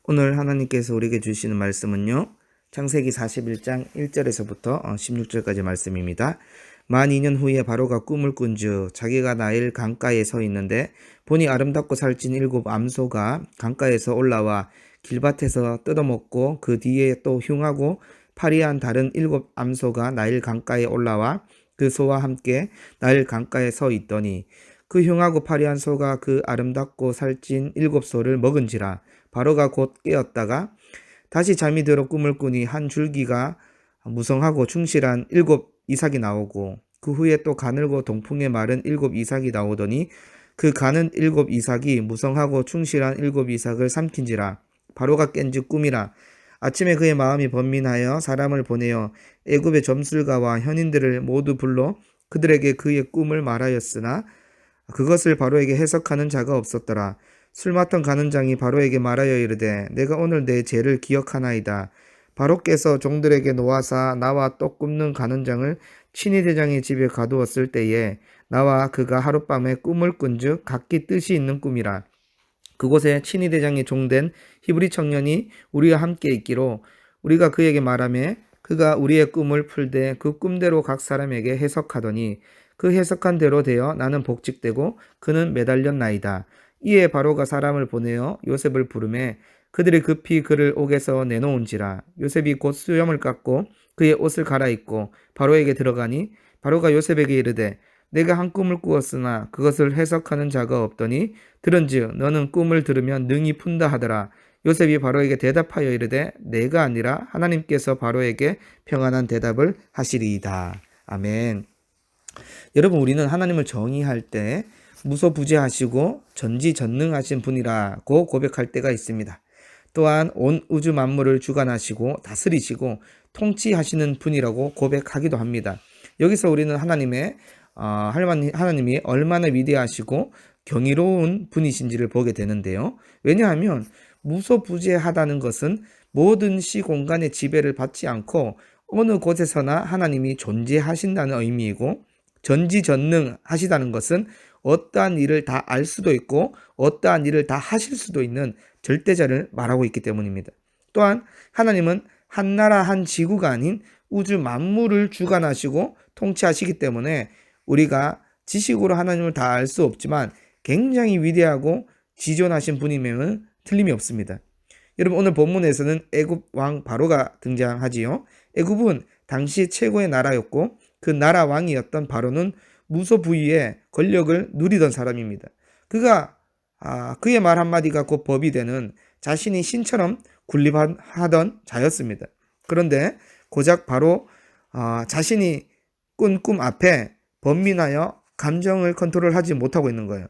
오늘 하나님께서 우리에게 주시는 말씀은요. 창세기 41장 1절에서부터 16절까지 말씀입니다. 만 2년 후에 바로가 꿈을 꾼즉 자기가 나일 강가에 서 있는데 보니 아름답고 살찐 7 암소가 강가에서 올라와 길밭에서 뜯어먹고 그 뒤에 또 흉하고 파리한 다른 7 암소가 나일 강가에 올라와 그 소와 함께 나일 강가에 서 있더니 그 흉하고 파리한 소가 그 아름답고 살찐 7 소를 먹은지라. 바로가 곧 깨었다가 다시 잠이 들어 꿈을 꾸니 한 줄기가 무성하고 충실한 7 이삭이 나오고 그 후에 또 가늘고 동풍에 마른 7 이삭이 나오더니 그 가는 7 이삭이 무성하고 충실한 7 이삭을 삼킨지라. 바로가 깬즉 꿈이라. 아침에 그의 마음이 번민하여 사람을 보내어 애굽의 점술가와 현인들을 모두 불러 그들에게 그의 꿈을 말하였으나 그것을 바로에게 해석하는 자가 없었더라. 술 맡은 가늠장이 바로에게 말하여 이르되 내가 오늘 내 죄를 기억하나이다. 바로께서 종들에게 놓아사 나와 떡 굽는 가늠장을 친위대장의 집에 가두었을 때에 나와 그가 하룻밤에 꿈을 꾼즉 각기 뜻이 있는 꿈이라. 그곳에 친위대장의 종된 히브리 청년이 우리와 함께 있기로 우리가 그에게 말하며 그가 우리의 꿈을 풀되 그 꿈대로 각 사람에게 해석하더니 그 해석한 대로 되어 나는 복직되고 그는 매달렸나이다. 이에 바로가 사람을 보내어 요셉을 부르매 그들이 급히 그를 옥에서 내놓은지라. 요셉이 곧 수염을 깎고 그의 옷을 갈아입고 바로에게 들어가니 바로가 요셉에게 이르되 내가 한 꿈을 꾸었으나 그것을 해석하는 자가 없더니 들은즉 너는 꿈을 들으면 능히 푼다 하더라. 요셉이 바로에게 대답하여 이르되 내가 아니라 하나님께서 바로에게 평안한 대답을 하시리이다. 아멘. 여러분, 우리는 하나님을 정의할 때 무소부재하시고 전지전능하신 분이라고 고백할 때가 있습니다. 또한 온 우주 만물을 주관하시고 다스리시고 통치하시는 분이라고 고백하기도 합니다. 여기서 우리는 하나님이 얼마나 위대하시고 경이로운 분이신지를 보게 되는데요. 왜냐하면 무소부재하다는 것은 모든 시공간의 지배를 받지 않고 어느 곳에서나 하나님이 존재하신다는 의미이고, 전지전능하시다는 것은 어떠한 일을 다 알 수도 있고 어떠한 일을 다 하실 수도 있는 절대자를 말하고 있기 때문입니다. 또한 하나님은 한 나라 한 지구가 아닌 우주 만물을 주관하시고 통치하시기 때문에 우리가 지식으로 하나님을 다 알 수 없지만 굉장히 위대하고 지존하신 분임에는 틀림이 없습니다. 여러분, 오늘 본문에서는 애굽 왕 바로가 등장하지요. 애굽은 당시 최고의 나라였고 그 나라 왕이었던 바로는 무소부위의 권력을 누리던 사람입니다. 그의 말 한마디가 곧 법이 되는 자신이 신처럼 군림하던 자였습니다. 그런데 고작 바로 자신이 꾼 꿈 앞에 번민하여 감정을 컨트롤하지 못하고 있는 거예요.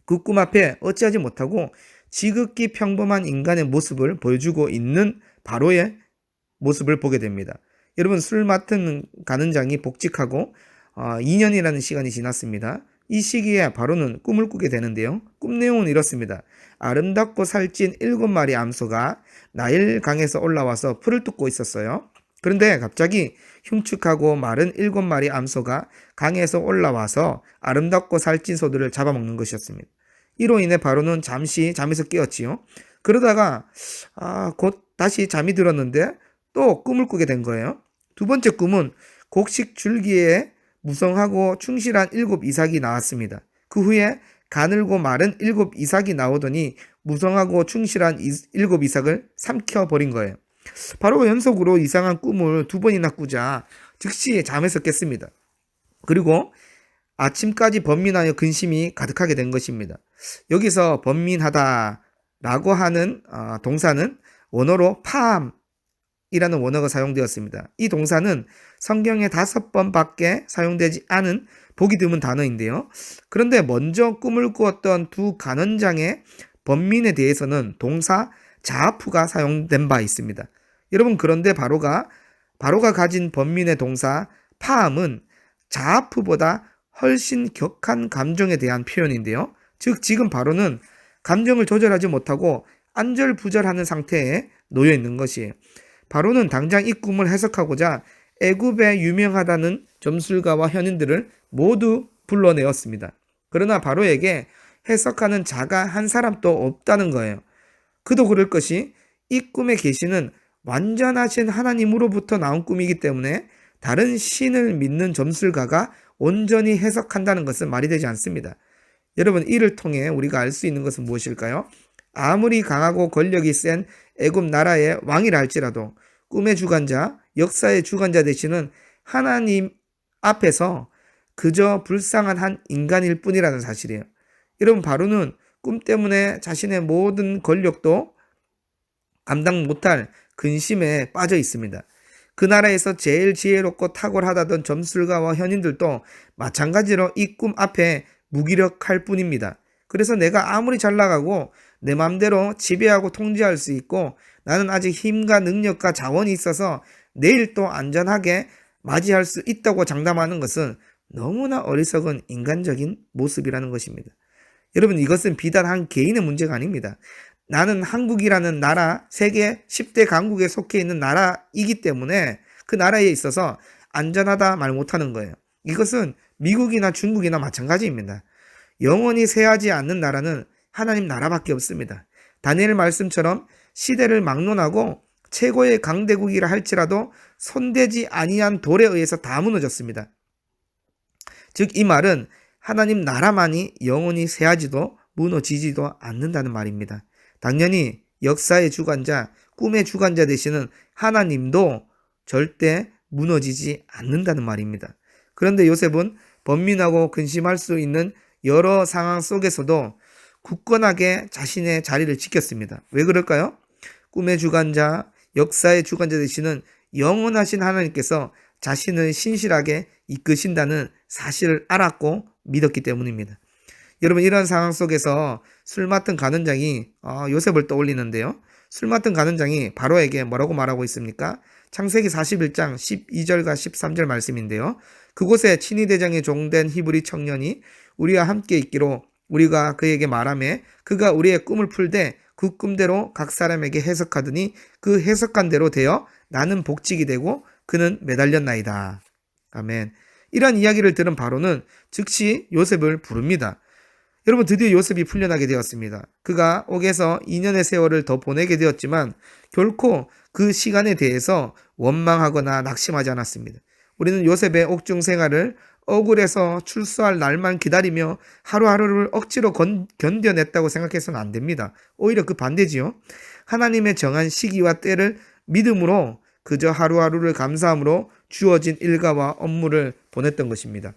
그 꿈 앞에 어찌하지 못하고 지극히 평범한 인간의 모습을 보여주고 있는 바로의 모습을 보게 됩니다. 여러분, 술 맡은 가늠장이 복직하고 2년이라는 시간이 지났습니다. 이 시기에 바로는 꿈을 꾸게 되는데요. 꿈 내용은 이렇습니다. 아름답고 살찐 7마리 암소가 나일 강에서 올라와서 풀을 뜯고 있었어요. 그런데 갑자기 흉측하고 마른 7마리 암소가 강에서 올라와서 아름답고 살찐 소들을 잡아먹는 것이었습니다. 이로 인해 바로는 잠시 잠에서 깨었지요. 그러다가 곧 다시 잠이 들었는데 또 꿈을 꾸게 된 거예요. 두 번째 꿈은 곡식 줄기에 무성하고 충실한 7 이삭이 나왔습니다. 그 후에 가늘고 마른 7 이삭이 나오더니 무성하고 충실한 7 이삭을 삼켜버린 거예요. 바로 연속으로 이상한 꿈을 2번이나 꾸자 즉시 잠에서 깼습니다. 그리고 아침까지 번민하여 근심이 가득하게 된 것입니다. 여기서 번민하다라고 하는 동사는 원어로 팜이라는 원어가 사용되었습니다. 이 동사는 성경에 5번밖에 사용되지 않은 보기 드문 단어인데요. 그런데 먼저 꿈을 꾸었던 두 가늠장의 번민에 대해서는 동사 자아프가 사용된 바 있습니다. 여러분, 그런데 바로가 가진 번민의 동사 팜은 자아프보다 훨씬 격한 감정에 대한 표현인데요. 즉 지금 바로는 감정을 조절하지 못하고 안절부절하는 상태에 놓여 있는 것이에요. 바로는 당장 이 꿈을 해석하고자 애굽에 유명하다는 점술가와 현인들을 모두 불러내었습니다. 그러나 바로에게 해석하는 자가 한 사람도 없다는 거예요. 그도 그럴 것이 이 꿈의 계시는 완전하신 하나님으로부터 나온 꿈이기 때문에 다른 신을 믿는 점술가가 온전히 해석한다는 것은 말이 되지 않습니다. 여러분, 이를 통해 우리가 알 수 있는 것은 무엇일까요? 아무리 강하고 권력이 센 애굽 나라의 왕이라 할지라도 꿈의 주관자, 역사의 주관자 되시는 하나님 앞에서 그저 불쌍한 한 인간일 뿐이라는 사실이에요. 여러분, 바로는 꿈 때문에 자신의 모든 권력도 감당 못할 근심에 빠져 있습니다. 그 나라에서 제일 지혜롭고 탁월하다던 점술가와 현인들도 마찬가지로 이 꿈 앞에 무기력할 뿐입니다. 그래서 내가 아무리 잘 나가고 내 마음대로 지배하고 통제할 수 있고 나는 아직 힘과 능력과 자원이 있어서 내일 또 안전하게 맞이할 수 있다고 장담하는 것은 너무나 어리석은 인간적인 모습이라는 것입니다. 여러분, 이것은 비단 한 개인의 문제가 아닙니다. 나는 한국이라는 나라, 세계 10대 강국에 속해 있는 나라이기 때문에 그 나라에 있어서 안전하다 말 못하는 거예요. 이것은 미국이나 중국이나 마찬가지입니다. 영원히 쇠하지 않는 나라는 하나님 나라밖에 없습니다. 다니엘 말씀처럼 시대를 막론하고 최고의 강대국이라 할지라도 손대지 아니한 돌에 의해서 다 무너졌습니다. 즉, 이 말은 하나님 나라만이 영원히 쇠하지도 무너지지도 않는다는 말입니다. 당연히 역사의 주관자, 꿈의 주관자 되시는 하나님도 절대 무너지지 않는다는 말입니다. 그런데 요셉은 번민하고 근심할 수 있는 여러 상황 속에서도 굳건하게 자신의 자리를 지켰습니다. 왜 그럴까요? 꿈의 주관자, 역사의 주관자 되시는 영원하신 하나님께서 자신을 신실하게 이끄신다는 사실을 알았고 믿었기 때문입니다. 여러분, 이런 상황 속에서 술 맡은 간원장이 요셉을 떠올리는데요. 술 맡은 간원장이 바로에게 뭐라고 말하고 있습니까? 창세기 41장 12절과 13절 말씀인데요. 그곳에 친위 대장의 종된 히브리 청년이 우리와 함께 있기로 우리가 그에게 말하매 그가 우리의 꿈을 풀되 그 꿈대로 각 사람에게 해석하더니 그 해석한 대로 되어 나는 복직이 되고 그는 매달렸나이다. 아멘. 이러한 이야기를 들은 바로는 즉시 요셉을 부릅니다. 여러분, 드디어 요셉이 풀려나게 되었습니다. 그가 옥에서 2년의 세월을 더 보내게 되었지만 결코 그 시간에 대해서 원망하거나 낙심하지 않았습니다. 우리는 요셉의 옥중 생활을 억울해서 출소할 날만 기다리며 하루하루를 억지로 견뎌냈다고 생각해서는 안 됩니다. 오히려 그 반대지요. 하나님의 정한 시기와 때를 믿음으로 그저 하루하루를 감사함으로 주어진 일과와 업무를 보냈던 것입니다.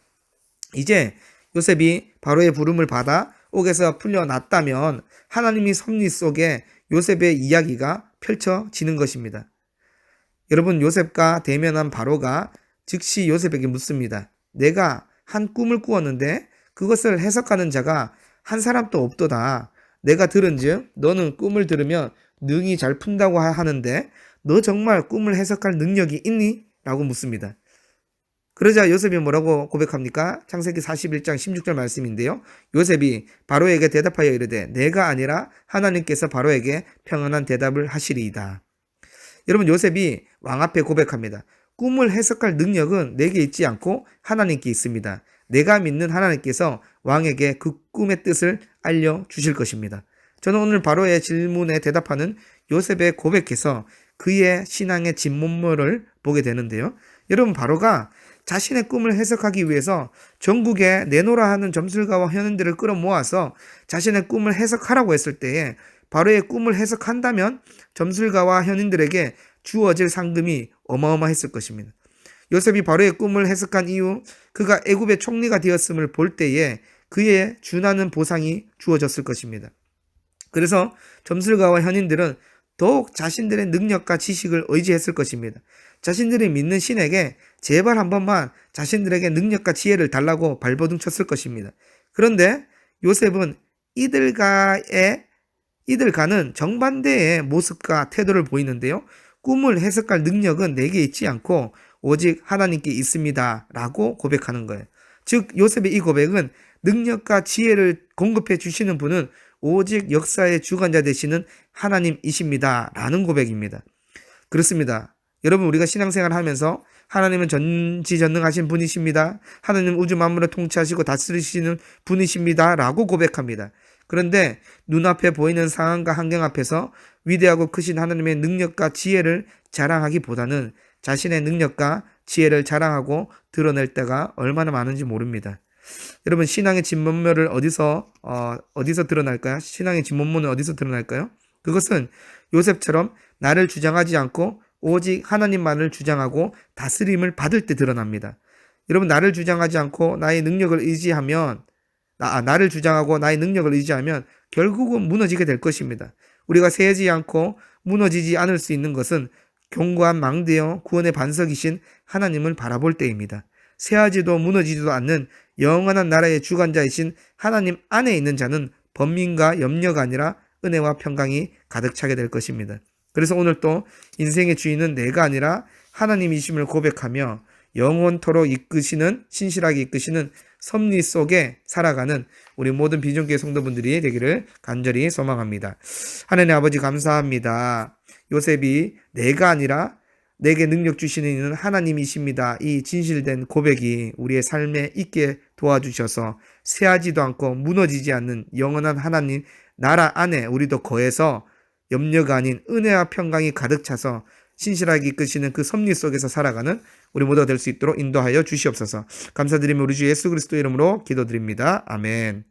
이제 요셉이 바로의 부름을 받아 옥에서 풀려났다면 하나님의 섭리 속에 요셉의 이야기가 펼쳐지는 것입니다. 여러분, 요셉과 대면한 바로가 즉시 요셉에게 묻습니다. 내가 한 꿈을 꾸었는데 그것을 해석하는 자가 한 사람도 없도다. 내가 들은즉 너는 꿈을 들으면 능히 잘 푼다고 하는데 너 정말 꿈을 해석할 능력이 있니? 라고 묻습니다. 그러자 요셉이 뭐라고 고백합니까? 창세기 41장 16절 말씀인데요. 요셉이 바로에게 대답하여 이르되 내가 아니라 하나님께서 바로에게 평안한 대답을 하시리이다. 여러분, 요셉이 왕 앞에 고백합니다. 꿈을 해석할 능력은 내게 있지 않고 하나님께 있습니다. 내가 믿는 하나님께서 왕에게 그 꿈의 뜻을 알려주실 것입니다. 저는 오늘 바로의 질문에 대답하는 요셉의 고백에서 그의 신앙의 진면모를 보게 되는데요. 여러분, 바로가 자신의 꿈을 해석하기 위해서 전국에 내노라 하는 점술가와 현인들을 끌어모아서 자신의 꿈을 해석하라고 했을 때에 바로의 꿈을 해석한다면 점술가와 현인들에게 주어질 상금이 어마어마했을 것입니다. 요셉이 바로의 꿈을 해석한 이후 그가 애굽의 총리가 되었음을 볼 때에 그에 준하는 보상이 주어졌을 것입니다. 그래서 점술가와 현인들은 더욱 자신들의 능력과 지식을 의지했을 것입니다. 자신들이 믿는 신에게 제발 한 번만 자신들에게 능력과 지혜를 달라고 발버둥 쳤을 것입니다. 그런데 요셉은 이들과는 정반대의 모습과 태도를 보이는데요. 꿈을 해석할 능력은 내게 있지 않고 오직 하나님께 있습니다. 라고 고백하는 거예요. 즉, 요셉의 이 고백은 능력과 지혜를 공급해 주시는 분은 오직 역사의 주관자 되시는 하나님이십니다. 라는 고백입니다. 그렇습니다. 여러분, 우리가 신앙생활을 하면서 하나님은 전지전능하신 분이십니다. 하나님은 우주 만물을 통치하시고 다스리시는 분이십니다. 라고 고백합니다. 그런데 눈앞에 보이는 상황과 환경 앞에서 위대하고 크신 하나님의 능력과 지혜를 자랑하기보다는 자신의 능력과 지혜를 자랑하고 드러낼 때가 얼마나 많은지 모릅니다. 여러분, 신앙의 진면모를 어디서 드러날까요? 신앙의 진면모는 어디서 드러날까요? 그것은 요셉처럼 나를 주장하지 않고 오직 하나님만을 주장하고 다스림을 받을 때 드러납니다. 여러분, 나를 주장하지 않고 나의 능력을 의지하면 나를 주장하고 나의 능력을 의지하면 결국은 무너지게 될 것입니다. 우리가 세지 않고 무너지지 않을 수 있는 것은 견고한 망대여 구원의 반석이신 하나님을 바라볼 때입니다. 세하지도 무너지지도 않는 영원한 나라의 주관자이신 하나님 안에 있는 자는 번민과 염려가 아니라 은혜와 평강이 가득 차게 될 것입니다. 그래서 오늘 또 인생의 주인은 내가 아니라 하나님이심을 고백하며 영원토록 신실하게 이끄시는 섭리 속에 살아가는 우리 모든 비전교회 성도분들이 되기를 간절히 소망합니다. 하나님 아버지, 감사합니다. 요셉이 내가 아니라 내게 능력 주시는 이는 하나님이십니다. 이 진실된 고백이 우리의 삶에 있게 도와주셔서 쇠하지도 않고 무너지지 않는 영원한 하나님 나라 안에 우리도 거해서 염려가 아닌 은혜와 평강이 가득 차서 신실하게 이끄시는 그 섭리 속에서 살아가는 우리 모두가 될 수 있도록 인도하여 주시옵소서. 감사드리며 우리 주 예수 그리스도 이름으로 기도드립니다. 아멘.